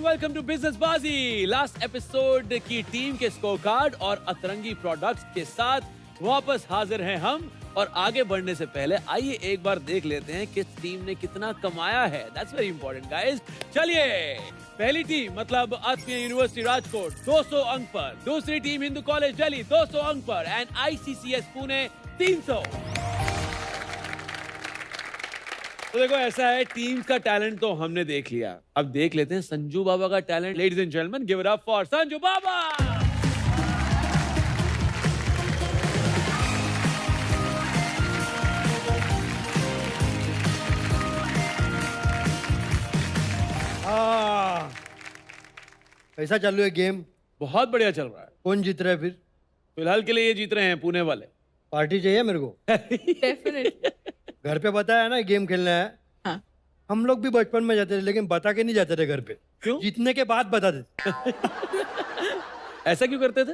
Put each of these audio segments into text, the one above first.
Welcome to business बाजी। Last episode की team के स्कोर कार्ड और अतरंगी प्रोडक्ट्स के साथ वापस हाजिर हैं हम। और आगे बढ़ने से पहले आइए एक बार देख लेते हैं किस टीम ने कितना कमाया है। That's very important guys. चलिए, पहली टीम मतलब आत्मीय यूनिवर्सिटी राजकोट 200 अंक पर, दूसरी टीम हिंदू कॉलेज दिल्ली 200 अंक पर एंड ICCS पुणे 300। तो देखो ऐसा है, टीम का टैलेंट तो हमने देख लिया, अब देख लेते हैं संजू बाबा का talent. Ladies and gentleman, give it up for Sanju Baba. कैसा चालू है गेम? बहुत बढ़िया चल रहा है। कौन जीत रहा है फिर? फिलहाल के लिए ये जीत रहे हैं पुणे वाले। पार्टी चाहिए मेरे को। डेफिनेटली। घर पे बताया ना गेम खेलना है। हाँ। हम लोग भी बचपन में जाते थे, लेकिन बता के नहीं जाते थे घर पे। क्यों? जीतने के बाद बता देते। ऐसा क्यों करते थे?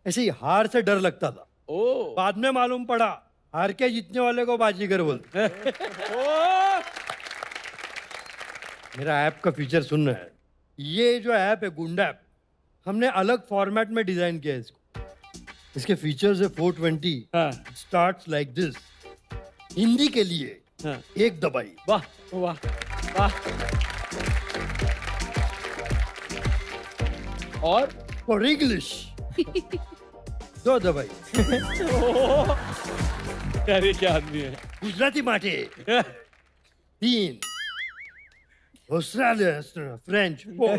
ऐसे ही हार से डर लगता था। ओ बाद में मालूम पड़ा हार के जीतने वाले को बाजीगर बोलते। मेरा ऐप का फीचर सुनना है। ये जो ऐप है गुंडा ऐप, हमने अलग फॉर्मेट में डिजाइन किया है इसको। इसके फीचर्स है 420 हाँ। Starts like this. हिंदी के लिए हाँ। एक दबाई। वाह वाह वाह। और फॉर इंग्लिश 2 दबाई। यार ये क्या आदमी है। गुजराती माटे 3, ऑस्ट्रेलिया फ्रेंच 4,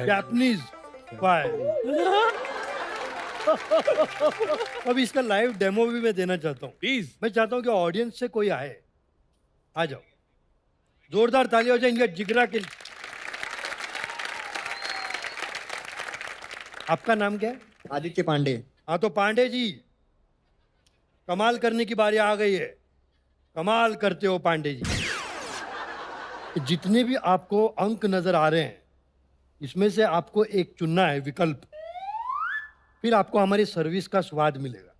जापानीज 5। अब इसका लाइव डेमो भी मैं देना चाहता हूँ। प्लीज। मैं चाहता हूँ कि ऑडियंस से कोई आए। आ जाओ, जोरदार ताली हो जाए इनका जिगरा के लिए। आपका नाम क्या है? आदित्य पांडे। हाँ तो पांडे जी, कमाल करने की बारी आ गई है। कमाल करते हो पांडे जी। जितने भी आपको अंक नजर आ रहे हैं, इसमें से आपको एक चुनना है विकल्प। फिर आपको हमारी सर्विस का स्वाद मिलेगा।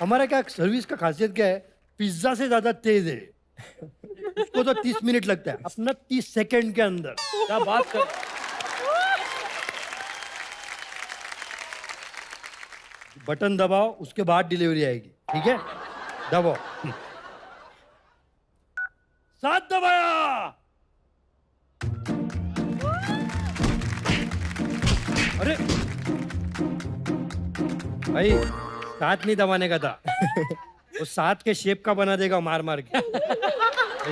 हमारा क्या सर्विस का खासियत क्या है? पिज्जा से ज्यादा तेज है। उसको तो 30 मिनट लगता है, अपना 30 सेकंड के अंदर। क्या बात कर। बटन दबाओ, उसके बाद डिलीवरी आएगी। ठीक है, दबाओ। 7 दबाया। अरे भाई, 7 नहीं दबाने का था। वो 7 के शेप का बना देगा मार मार के।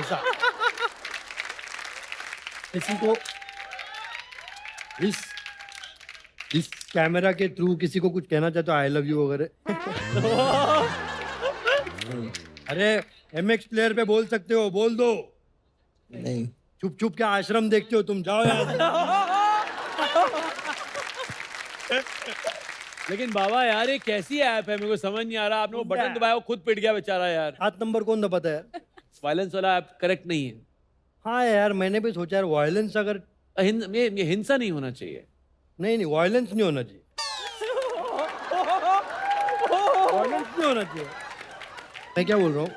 ऐसा किसी को इस कैमरा के थ्रू किसी को कुछ कहना चाहते हो, आई लव यू वगैरह? अरे MX प्लेयर पे बोल सकते हो, बोल दो। नहीं। चुप चुप के आश्रम देखते हो तुम, जाओ यार। लेकिन बाबा यार ये कैसी ऐप है, मेरे को समझ नहीं आ रहा। आपने वो बटन दबाया, वो खुद पिट गया बेचारा यार। 7 नंबर कौन दबाता है यार? वायलेंस वाला ऐप करेक्ट नहीं है। हाँ यार, मैंने भी सोचा यार, वायलेंस अगर ये हिंसा नहीं होना चाहिए। नहीं, वायलेंस नहीं होना चाहिए। वायलेंस नहीं होना चाहिए। मैं क्या बोल रहा हूँ,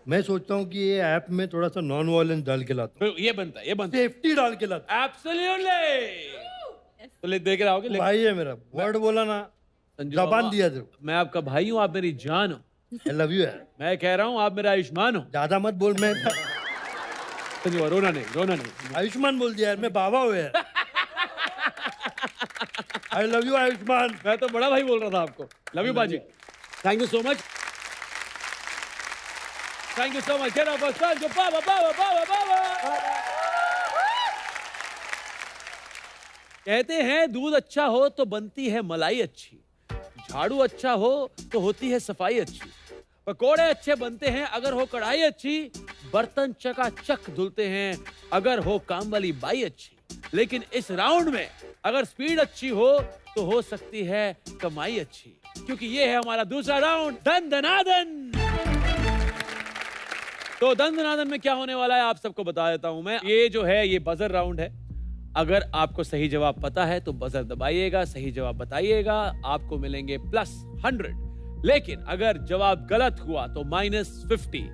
मैं सोचता हूँ कि ये ऐप में थोड़ा सा नॉन वायलेंस डाल के लाता हूँ। ये बनता है, ये बनता है। सेफ्टी डाल के लाता हूँ। एब्सोल्युटली। तो ले देख रहे होगे। भाई है मेरा, वर्ड बोला ना, संजू जबान बाबा, दिया तेरे। मैं आपका भाई हूँ, आप मेरी जान हो। आई लव यू यार। मैं कह रहा हूँ आप मेरा आयुष्मान हो। ज्यादा मत बोल। मैं संजू रोना नहीं, रोना नहीं। आयुष्मान बोल दिया यार, मैं बाबा हूँ यार। I love you Ayushmann. मैं तो बड़ा भाई बोल रहा था आपको। लव यू बाजी। Thank you so much. Thank you so much. Sanju Baba Baba Baba Baba. कहते हैं दूध अच्छा हो तो बनती है मलाई अच्छी, झाड़ू अच्छा हो तो होती है सफाई अच्छी, पकोड़े अच्छे बनते हैं अगर हो कढ़ाई अच्छी, बर्तन चकाचक धुलते हैं अगर हो काम वाली बाई अच्छी। लेकिन इस राउंड में अगर स्पीड अच्छी हो तो हो सकती है कमाई अच्छी, क्योंकि ये है हमारा दूसरा राउंड, दन दनादन। तो दन दनादन में क्या होने वाला है आप सबको बता देता हूं मैं। ये जो है ये बजर राउंड है। अगर आपको सही जवाब पता है तो बजर दबाइएगा, सही जवाब बताइएगा, आपको मिलेंगे +100। लेकिन अगर जवाब गलत हुआ तो -50।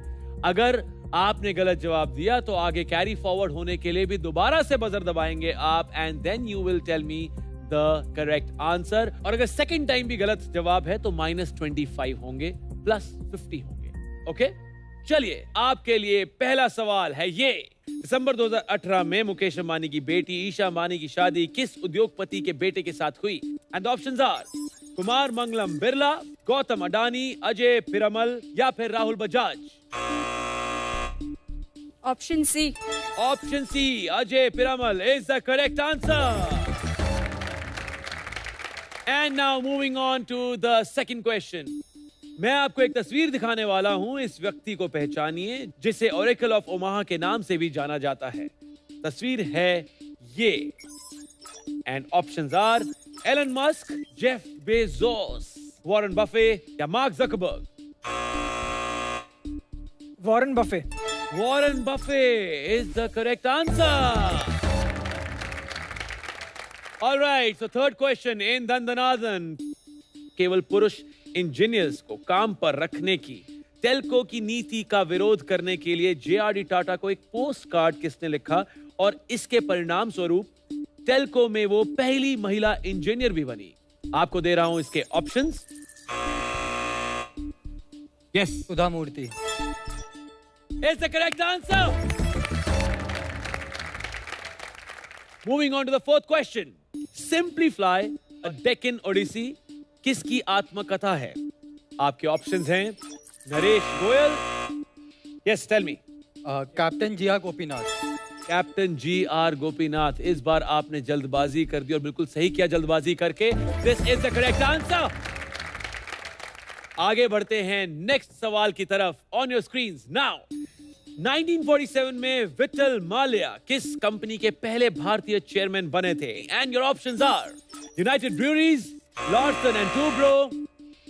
अगर आपने गलत जवाब दिया तो आगे कैरी फॉरवर्ड होने के लिए भी दोबारा से बजर दबाएंगे आप, and then you will tell me the correct answer. और अगर सेकंड टाइम भी गलत जवाब है तो -25 होंगे, +50 होंगे। ओके, चलिए आपके लिए पहला सवाल है ये। दिसंबर 2018 में मुकेश अंबानी की बेटी ईशा अंबानी की शादी किस उद्योगपति के बेटे के साथ हुई? And the options are Kumar Mangalam Birla, Gautam Adani, Ajay Piramal या फिर Rahul Bajaj. Option C. Option C, Ajay Piramal is the correct answer. And now moving on to the second question. मैं आपको एक तस्वीर दिखाने वाला हूं। इस व्यक्ति को पहचानिए जिसे ओरेकल ऑफ ओमाहा के नाम से भी जाना जाता है। तस्वीर है ये, and options are Elon Musk, Jeff Bezos, Warren Buffett या Mark Zuckerberg. Warren Buffett. Warren Buffett is the correct answer. Alright, so third question in दंदनादन। केवल पुरुष इंजीनियर्स को काम पर रखने की टेल्को की नीति का विरोध करने के लिए जेआरडी टाटा को एक पोस्ट कार्ड किसने लिखा और इसके परिणाम स्वरूप टेल्को में वो पहली महिला इंजीनियर भी बनी? आपको दे रहा हूं इसके options. Yes, Sudha Murty. It's the correct answer. Moving on to the fourth question. Simply fly a Deccan odyssey किसकी आत्मकथा है? आपके ऑप्शंस हैं Naresh Goyal. Yes, tell me. Captain G R Gopinath. Captain G R Gopinath. इस बार आपने जल्दबाजी कर दी और बिल्कुल सही किया जल्दबाजी करके। This is the correct answer. आगे बढ़ते हैं नेक्स्ट सवाल की तरफ। On your screen now. 1947 में विठल माल्या किस कंपनी के पहले भारतीय चेयरमैन बने थे? And your options are United Breweries, Larsen and Toubro,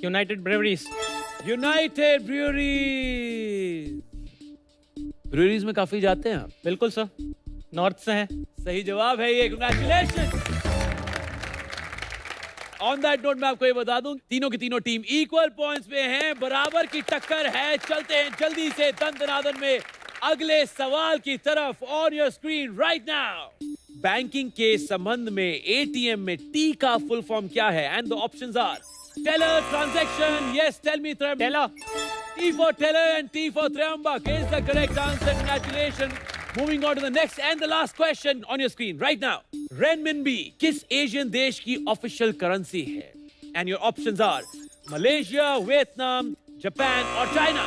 United Breweries. United Breweries. Breweries में काफी जाते हैं आप? बिल्कुल सर, नॉर्थ से हैं। सही जवाब है ये, कांग्रेचुलेशन। ऑन दैट नोट मैं आपको ये बता दूं, तीनों की तीनों टीम इक्वल पॉइंट्स पे हैं, बराबर की टक्कर है। चलते हैं जल्दी से दंदनादन में अगले सवाल की तरफ। On your screen right now. Banking के संबंध में एटीएम में टी का फुल फॉर्म क्या है? And the options are teller, transaction. Yes, tell me. Teller. T for Teller and T for Triambak is the correct answer. Congratulations. Moving on to the next and the last question on your screen right now. Renminbi किस Asian देश की official currency है? And your options are Malaysia, Vietnam, Japan or China.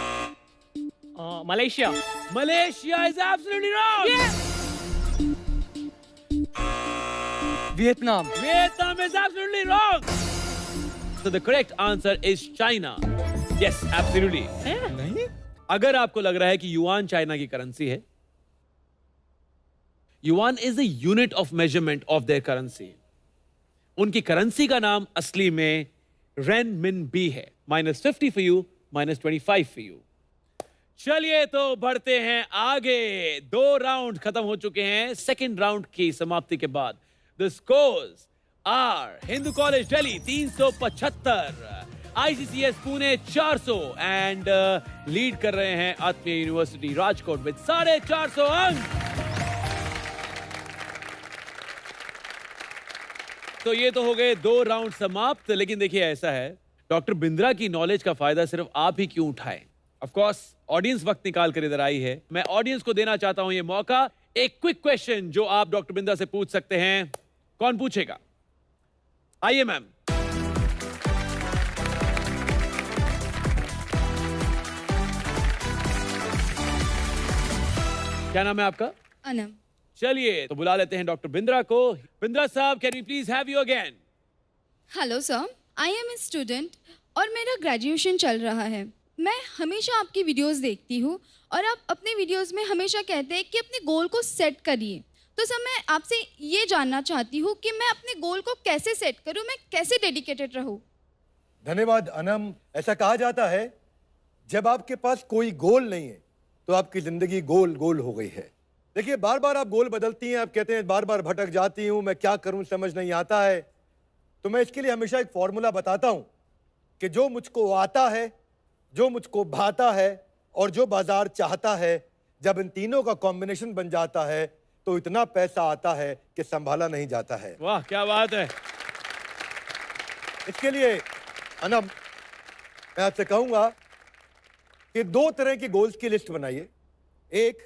Malaysia. Malaysia is absolutely wrong. Vietnam. Vietnam is absolutely wrong. So the correct answer is China. Yes, absolutely. नहीं? अगर आपको लग रहा है कि युआन चाइना की currency है, yuan is the unit of measurement of their currency. उनकी करेंसी का नाम असली में रेनमिनबी है। -50 फॉर यू, -25 फॉर यू। चलिए तो बढ़ते हैं आगे। 2 राउंड खत्म हो चुके हैं। सेकेंड राउंड की समाप्ति के बाद the scores are Hindu college Delhi 375, ICCS Pune 400 and lead कर रहे हैं आत्मीय यूनिवर्सिटी राजकोट विद 450 अंक। तो ये तो हो गए 2 राउंड समाप्त। लेकिन देखिए ऐसा है, डॉक्टर बिंद्रा की नॉलेज का फायदा सिर्फ आप ही क्यों उठाएं? ऑफ कोर्स ऑडियंस वक्त निकाल कर इधर आई है। मैं ऑडियंस को देना चाहता हूं ये मौका, एक क्विक क्वेश्चन जो आप डॉक्टर बिंद्रा से पूछ सकते हैं। कौन पूछेगा? आइए मैम। क्या नाम है आपका? अनम। चलिए तो बुला लेते हैं डॉक्टर बिंद्रा को। बिंद्रा साहब, can we please have you again? Hello sir, I am a student और मेरा ग्रेजुएशन चल रहा है। मैं हमेशा आपकी वीडियोस देखती हूँ और आप अपने वीडियोस में हमेशा कहते हैं कि अपने गोल को सेट करिए। तो सर मैं आपसे ये जानना चाहती हूँ कि मैं अपने गोल को कैसे सेट करूँ, मैं कैसे डेडिकेटेड रहूँ? धन्यवाद अनम। ऐसा कहा जाता है जब आपके पास कोई गोल नहीं है तो आपकी जिंदगी गोल गोल हो गई है। देखिए, बार बार आप गोल बदलती हैं, आप कहते हैं बार बार भटक जाती हूँ, मैं क्या करूँ समझ नहीं आता है। तो मैं इसके लिए हमेशा एक फॉर्मूला बताता हूँ कि जो मुझको आता है, जो मुझको भाता है और जो बाजार चाहता है, जब इन तीनों का कॉम्बिनेशन बन जाता है तो इतना पैसा आता है कि संभाला नहीं जाता है। वाह क्या बात है। इसके लिए अनम, मैं आपसे कहूंगा कि 2 तरह की गोल्स की लिस्ट बनाइए। एक,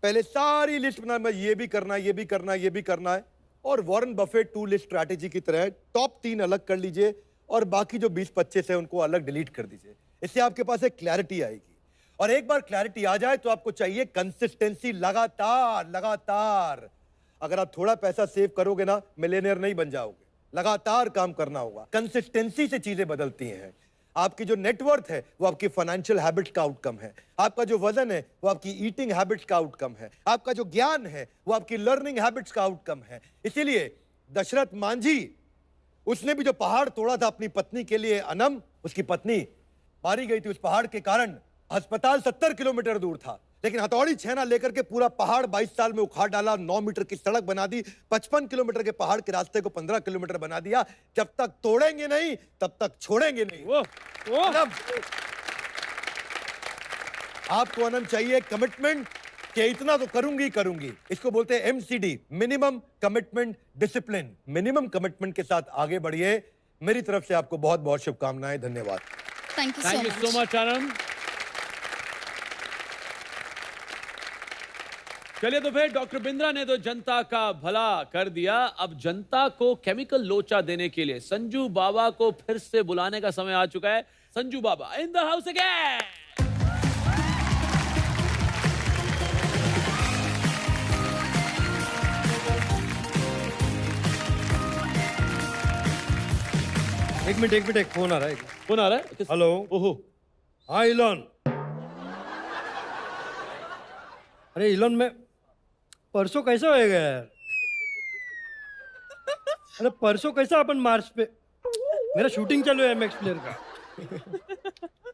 पहले सारी लिस्ट बना, मैं ये भी करना है, ये भी करना है, ये भी करना है, और वॉरेन बफेट 2 लिस्ट स्ट्रैटेजी की तरह टॉप 3 अलग कर लीजिए और बाकी जो 20-25 है उनको अलग डिलीट कर दीजिए। इससे आपके पास एक क्लैरिटी आएगी। और एक बार क्लैरिटी आ जाए तो आपको चाहिए कंसिस्टेंसी, लगातार लगातार। अगर आप थोड़ा पैसा सेव करोगे ना, मिलियनेयर नहीं बन जाओगे। लगातार काम करना होगा। कंसिस्टेंसी से चीजें बदलती हैं। आपकी जो नेटवर्थ है वो आपकी फाइनेंशियल हैबिट्स का आउटकम है। आपका जो वजन है वो आपकी ईटिंग हैबिट्स का आउटकम है। आपका जो ज्ञान है वो आपकी लर्निंग हैबिट्स का आउटकम है। इसीलिए दशरथ मांझी, उसने भी जो पहाड़ तोड़ा था अपनी पत्नी के लिए, अनम, उसकी पत्नी मारी गई थी उस पहाड़ के कारण। अस्पताल 70 किलोमीटर दूर था, लेकिन हथौड़ी छेना लेकर के पूरा पहाड़ 22 साल में उखाड़ डाला। 9 मीटर की सड़क बना दी। 55 किलोमीटर के पहाड़ के रास्ते को 15 किलोमीटर बना दिया। जब तक तोड़ेंगे नहीं तब तक छोड़ेंगे नहीं। अनम, आपको अनम चाहिए कमिटमेंट कि इतना तो करूंगी करूंगी। इसको बोलते हैं MCD, minimum commitment discipline. Minimum commitment के साथ आगे बढ़िए। मेरी तरफ से आपको बहुत बहुत शुभकामनाएं। धन्यवाद। Thank you thank you so so much. Much Anand. चलिए तो फिर डॉक्टर बिंद्रा ने तो जनता का भला कर दिया। अब जनता को केमिकल लोचा देने के लिए संजू बाबा को फिर से बुलाने का समय आ चुका है। संजू बाबा इन द हाउस अगेन। एक मिनट, एक फोन आ रहा है। कौन आ रहा है? हेलो। ओहो, हाँ इलॉन। अरे इलॉन, मैं परसों कैसा होएगा यार? अरे परसों कैसा अपन मार्च पे, मेरा शूटिंग चालू है MX प्लेयर का।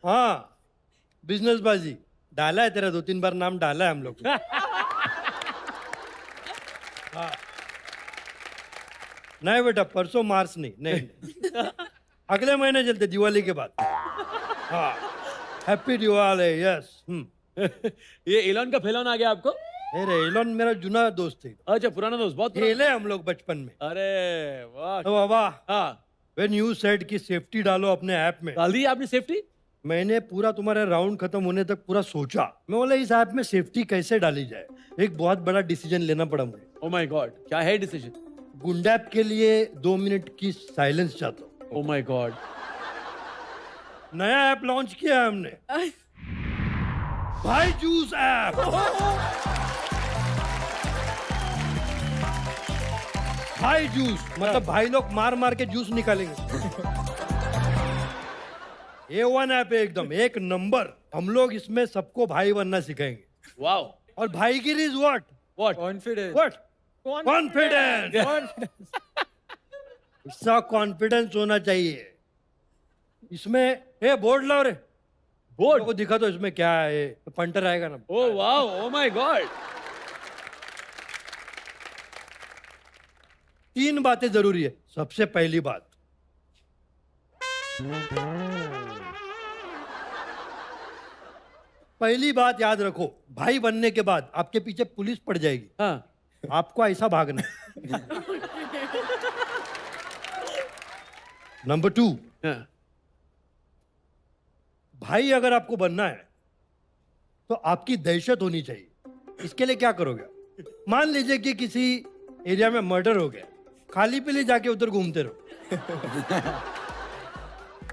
हाँ, बिजनेस बाजी डाला है तेरा, 2-3 बार नाम डाला है हम लोग। हाँ। नहीं बेटा, परसों मार्च नहीं, अगले महीने चलते, दिवाली के बाद। हाँ, हैप्पी दिवाली। यस। ये एलन का फैलान आ गया आपको? अरे एलन मेरा जुना दोस्त है। अच्छा, पुराना दोस्त, बहुत पुराना। खेले हम लोग बचपन में। अरे वाह। तो बाबा, हाँ, व्हेन यू सेड की सेफ्टी डालो अपने ऐप में, डाल दी आपने सेफ्टी? मैंने पूरा तुम्हारा राउंड खत्म होने तक पूरा सोचा। मैं बोला इस ऐप में सेफ्टी कैसे डाली जाए। एक बहुत बड़ा डिसीजन लेना पड़ा मुझे। ओ माय गॉड, क्या है डिसीजन? गुंडैप के लिए 2 मिनट की साइलेंस चाहता हूँ। Oh my God. नया ऐप लॉन्च किया है हमने, भाई जूस ऐप। भाई जूस मतलब भाई लोग मार मार के जूस निकालेंगे। A1 ऐप है, एकदम एक नंबर। हम लोग इसमें सबको भाई बनना सिखाएंगे। वाओ। और भाईगिरी is what? What? Confidence. What? Confidence. इसका कॉन्फिडेंस होना चाहिए इसमें। ए बोर्ड लाओ रे, बोर्ड को दिखा तो इसमें क्या है, फंटर आएगा ना। Oh wow, oh my God. 3 बातें जरूरी है। सबसे पहली बात, याद रखो, भाई बनने के बाद आपके पीछे पुलिस पड़ जाएगी। हाँ। आपको ऐसा भागना है। नंबर 2, हाँ। भाई अगर आपको बनना है तो आपकी दहशत होनी चाहिए। इसके लिए क्या करोगे? मान लीजिए कि किसी एरिया में मर्डर हो गया, खाली पीली जाके उधर घूमते रहो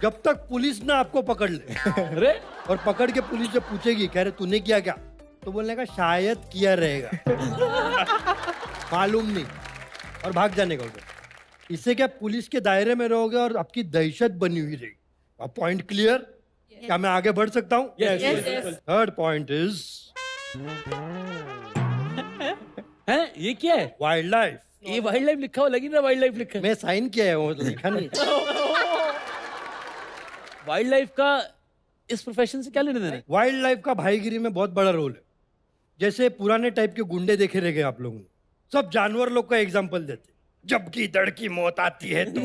जब तक पुलिस ना आपको पकड़ ले। अरे, और पकड़ के पुलिस जब पूछेगी कह रहे तूने किया क्या, तो बोलने का शायद किया रहेगा, मालूम नहीं, और भाग जाने का उधर। इससे क्या पुलिस के दायरे में रहोगे और आपकी दहशत बनी हुई रहेगी। अब पॉइंट क्लियर? क्या मैं आगे बढ़ सकता हूँ? थर्ड पॉइंट इज हैं? ये क्या है? Wild life. ये वाइल्ड लाइफ लिखा हुआ, लगी ना वाइल्ड लाइफ लिखा है। मैं साइन किया है, वो तो लिखा नहीं। वाइल्ड लाइफ का इस प्रोफेशन से क्या लेने देना है? वाइल्ड लाइफ का भाईगिरी में बहुत बड़ा रोल है। जैसे पुराने टाइप के गुंडे देखे रह गए आप लोगों ने, सब जानवर लोग का एग्जाम्पल देते। जब की दड़ की मौत आती है तो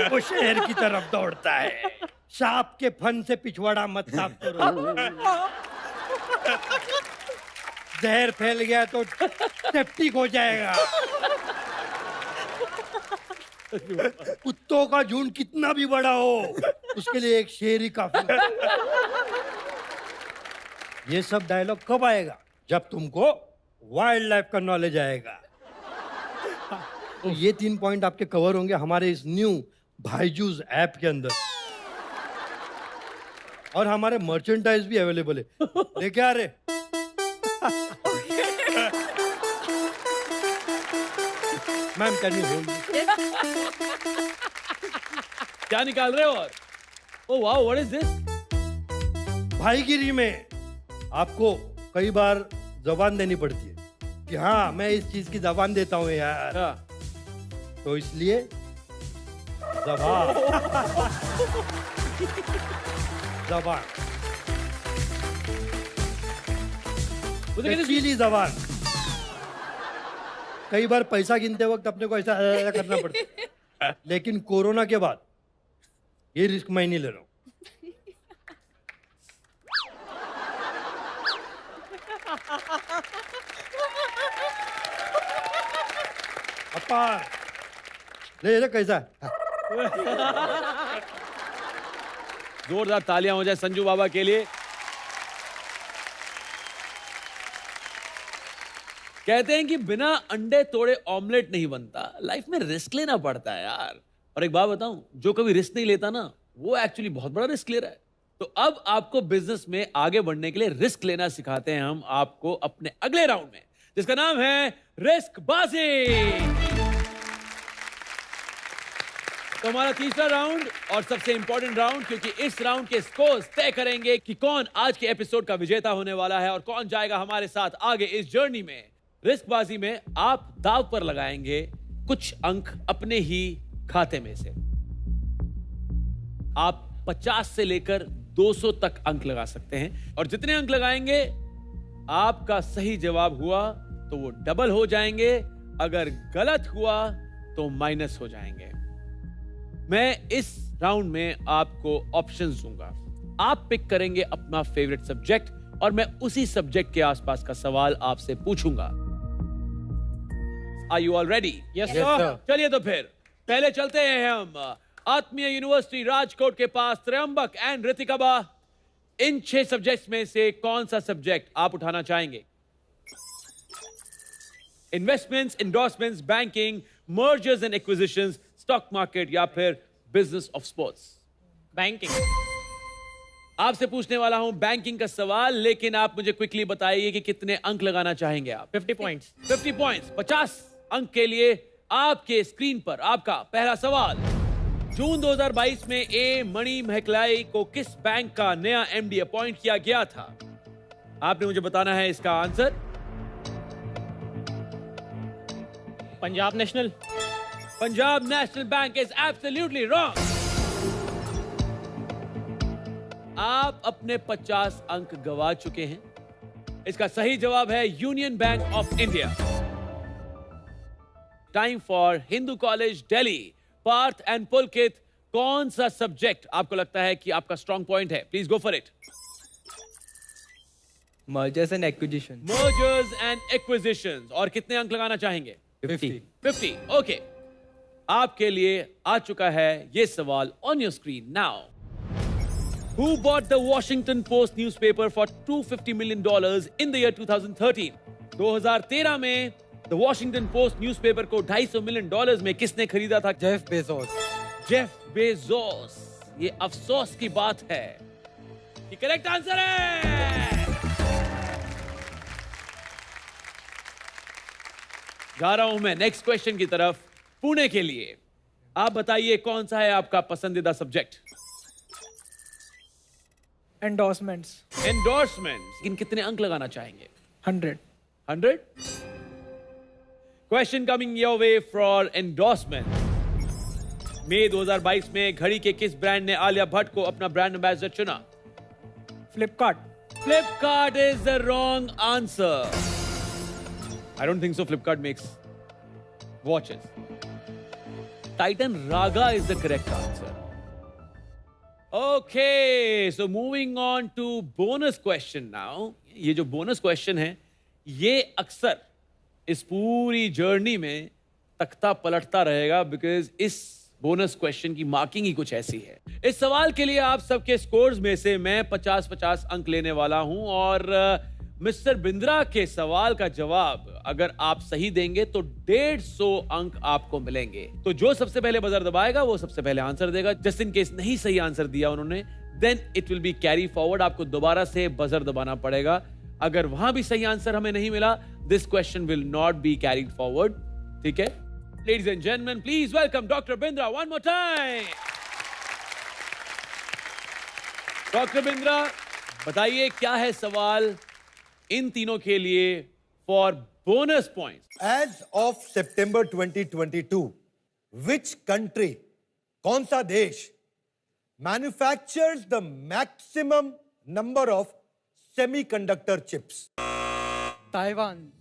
वो शहर की तरफ दौड़ता है, सांप के फन से पिछवाड़ा मत साफ करो। जहर फैल गया तो सेप्टिक हो जाएगा। कुत्तों का झुंड कितना भी बड़ा हो, उसके लिए एक शेर ही काफी है। ये सब डायलॉग कब आएगा? जब तुमको वाइल्ड लाइफ का नॉलेज आएगा। तो ये 3 पॉइंट आपके कवर होंगे हमारे इस न्यू भाईजूस ऐप के अंदर। और हमारे मर्चेंडाइज भी अवेलेबल है, लेके आ रहे। Ma'am can you hold? क्या निकाल रहे हो? और oh wow, what is this? भाईगिरी में आपको कई बार जबान देनी पड़ती है कि हाँ मैं इस चीज की जबान देता हूँ यार, तो इसलिए जबान जबान लचीली जबान। कई बार पैसा गिनते वक्त अपने को ऐसा करना पड़ता है, लेकिन कोरोना के बाद ये रिस्क मैं नहीं ले रहा हूं। अपा ले कैसा है? जोरदार तालियां हो जाए संजू बाबा के लिए। कहते हैं कि बिना अंडे तोड़े ऑमलेट नहीं बनता। लाइफ में रिस्क लेना पड़ता है यार। और एक बात बताऊं, जो कभी रिस्क नहीं लेता ना, वो एक्चुअली बहुत बड़ा रिस्क ले रहा है। तो अब आपको बिजनेस में आगे बढ़ने के लिए रिस्क लेना सिखाते हैं हम आपको अपने अगले राउंड में, जिसका नाम है रिस्क बाजी। तो हमारा तीसरा राउंड और सबसे इंपॉर्टेंट राउंड, क्योंकि इस राउंड के स्कोर्स तय करेंगे कि कौन आज के एपिसोड का विजेता होने वाला है और कौन जाएगा हमारे साथ आगे इस जर्नी में। रिस्कबाजी में आप दाव पर लगाएंगे कुछ अंक अपने ही खाते में से। आप 50 से लेकर 200 तक अंक लगा सकते हैं, और जितने अंक लगाएंगे आपका सही जवाब हुआ तो वो डबल हो जाएंगे, अगर गलत हुआ तो माइनस हो जाएंगे। मैं इस राउंड में आपको ऑप्शंस दूंगा। आप पिक करेंगे अपना फेवरेट सब्जेक्ट और मैं उसी सब्जेक्ट के आसपास का सवाल आपसे पूछूंगा। Are you all ready? Yes, Yes, sir. sir. चलिए तो फिर पहले चलते हैं हम आत्मीय यूनिवर्सिटी राजकोट के पास Tryambaka and Ritika. In 6 subjects में से कौन सा सब्जेक्ट आप उठाना चाहेंगे? Investments, endorsements, banking, mergers and acquisitions, stock market या फिर बिजनेस ऑफ स्पोर्ट्स? बैंकिंग। आपसे पूछने वाला हूं बैंकिंग का सवाल, लेकिन आप मुझे क्विकली बताइए कि कितने अंक लगाना चाहेंगे आप? 50 पॉइंट्स। 50 पॉइंट्स, 50 अंक के लिए आपके स्क्रीन पर आपका पहला सवाल। जून 2022 में ए मणि महकलाई को किस बैंक का नया एमडी अपॉइंट किया गया था? आपने मुझे बताना है इसका answer. Punjab national. Punjab national bank is absolutely wrong. आप अपने 50 अंक गवा चुके हैं। इसका सही जवाब है Union Bank of India. Time for Hindu college Delhi. Parth and Pulkit, कौन सा सब्जेक्ट आपको लगता है कि आपका स्ट्रॉन्ग पॉइंट है? Please go for it. Mergers and acquisition. Mergers and acquisitions. और कितने अंक लगाना चाहेंगे? 50। 50। ओके, आपके लिए आ चुका है ये सवाल on your screen now. Who bought the Washington Post newspaper for $250 million in the year 2013? 2013 में The Washington Post newspaper को $250 million में किसने खरीदा था? Jeff Bezos. Jeff Bezos. ये अफसोस की बात है कि करेक्ट आंसर है। जा रहा हूं मैं नेक्स्ट क्वेश्चन की तरफ, पुणे के लिए। आप बताइए कौन सा है आपका पसंदीदा सब्जेक्ट? एंडोर्समेंट्स। एंडोर्समेंट्स। लेकिन कितने अंक लगाना चाहेंगे? 100। 100? Question coming your way for endorsement. मई 2022 में घड़ी के किस ब्रांड ने आलिया भट्ट को अपना ब्रांड एम्बेसडर चुना? Flipkart. Flipkart is the wrong answer. I don't think so. Flipkart makes watches. Titan Raga is the correct answer. Okay, so moving on to bonus question now. ये जो bonus question है, ये अक्सर इस पूरी जर्नी में तख्ता पलटता रहेगा because इस बोनस क्वेश्चन की मार्किंग ही कुछ ऐसी है। इस सवाल के लिए आप सबके स्कोर्स में से मैं 50-50 अंक लेने वाला हूं और मिस्टर बिंद्रा के सवाल का जवाब अगर आप सही देंगे तो 150 अंक आपको मिलेंगे। तो जो सबसे पहले बजर दबाएगा वो सबसे पहले आंसर देगा। जस्ट इन केस नहीं सही आंसर दिया उन्होंने, then it will be carry forward. आपको दोबारा से बजर दबाना पड़ेगा। अगर वहां भी सही आंसर हमें नहीं मिला, this question will not be carried forward. ठीक है? Ladies and gentlemen, please welcome Dr. Bindra one more time. Dr. Bindra, बताइए क्या है सवाल इन तीनों के लिए for bonus points. As of September 2022, which country, कौन सा देश manufactures the maximum number of semiconductor chips? Taiwan.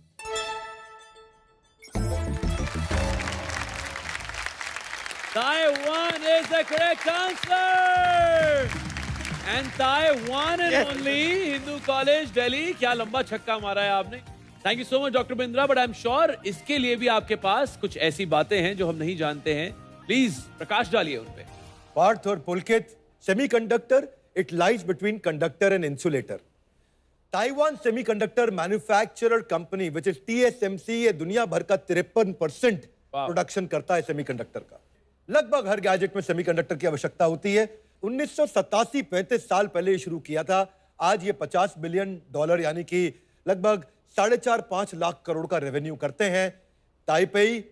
Taiwan is the correct answer. And Taiwan and only Hindu College, Delhi. क्या लंबा छक्का मारा है आपने. Thank you so much, Dr. Bindra. But I'm sure इसके लिए भी आपके पास कुछ ऐसी बातें हैं जो हम नहीं जानते हैं. Please प्रकाश डालिए उन पे. Parth और Pulkit, semiconductor, it lies between conductor and insulator. Taiwan Semiconductor Manufacturer Company, which is TSMC, ये दुनिया भर का 53% प्रोडक्शन करता है सेमीकंडक्टर का. लगभग हर गैजेट में सेमीकंडक्टर की आवश्यकता होती है. 1987 35 साल पहले शुरू किया था. आज ये $50 बिलियन यानी कि लगभग 4.5-5 लाख करोड़ का रेवेन्यू करते हैं. ताइपेई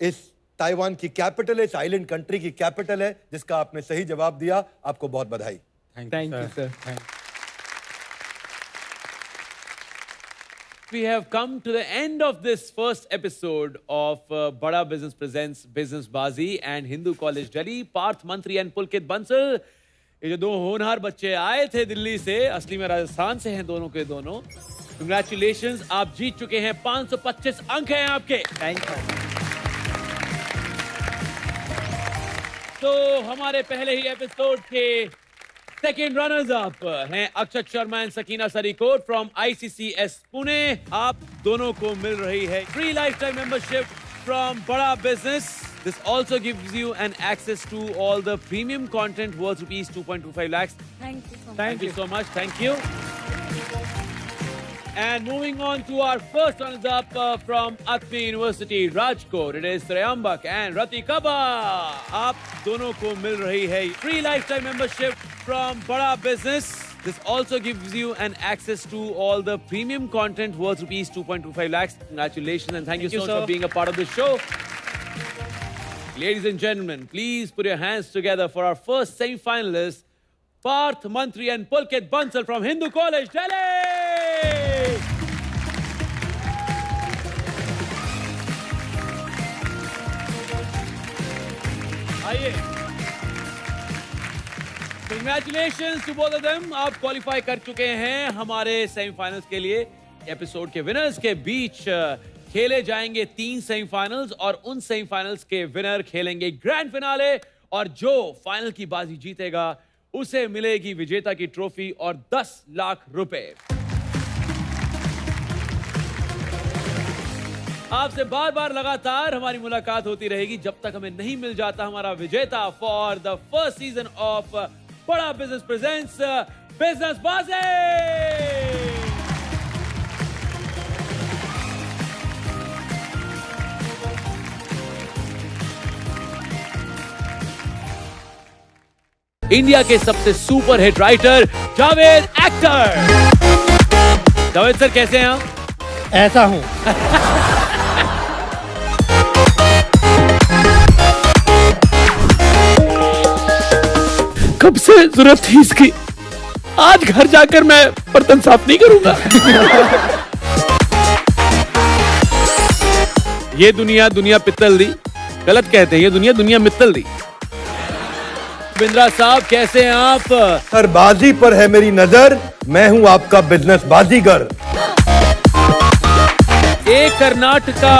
इस ताइवान की कैपिटल है, इस आइलैंड कंट्री की कैपिटल है, जिसका आपने सही जवाब दिया. आपको बहुत बधाई. Thank you, sir. We have come to the end of this first episode of Bada Business Presents Business Bazi and Hindu College Delhi. Parth Mantri and Pulkit Bansal. ये जो दो होनहार बच्चे आए थे दिल्ली से, असली में राजस्थान से हैं दोनों के दोनों. Congratulations, आप जीत चुके हैं. 525 अंक हैं आपके. Thank you. तो हमारे पहले ही एपिसोड के सेकेंड रनर्स अप हैं Akshat Sharma and Sakina Sarikot from ICCS Pune. आप दोनों को मिल रही है free lifetime membership from Bada business. This also gives you an access to all the premium content worth rupees 2.25 lakhs. Thank you so much. Thank you so much. Thank you. And moving on to our first runners up from Atmi University, Rajkot. It is Trayambak and Rati Kaba. आप दोनों को मिल रही है free lifetime membership from Bada Business. This also gives you an access to all the premium content worth rupees 2.25 lakhs. Congratulations and thank you so much for being a part of this show. Ladies and gentlemen, please put your hands together for our first semi-finalists, Parth Mantri and Pulkit Bansal from Hindu College, Delhi! आइए. Congratulations to both of them. आप qualify कर चुके हैं हमारे semifinals के लिए. Episode के winners के बीच खेले जाएंगे 3 सेमीफाइनल्स और उन सेमीफाइनल्स के विनर खेलेंगे ग्रैंड फिनाले. और जो फाइनल की बाजी जीतेगा उसे मिलेगी विजेता की ट्रॉफी और 10 लाख रुपए. आपसे बार बार लगातार हमारी मुलाकात होती रहेगी जब तक हमें नहीं मिल जाता हमारा विजेता for the first season of बड़ा बिजनेस प्रेजेंट्स बिजनेस बाजी. इंडिया के सबसे super hit writer Javed actor. Javed sir कैसे हैं आप? ऐसा हूं. कब से जरूरत थी इसकी. आज घर जाकर मैं बर्तन साफ नहीं करूंगा. ये दुनिया पित्तल दी. गलत कहते हैं, ये दुनिया मित्तल दी. बिंद्रा साहब कैसे हैं आप? सर बाजी पर है मेरी नजर, मैं हूं आपका बिजनेस बाजीगर. कर्नाटका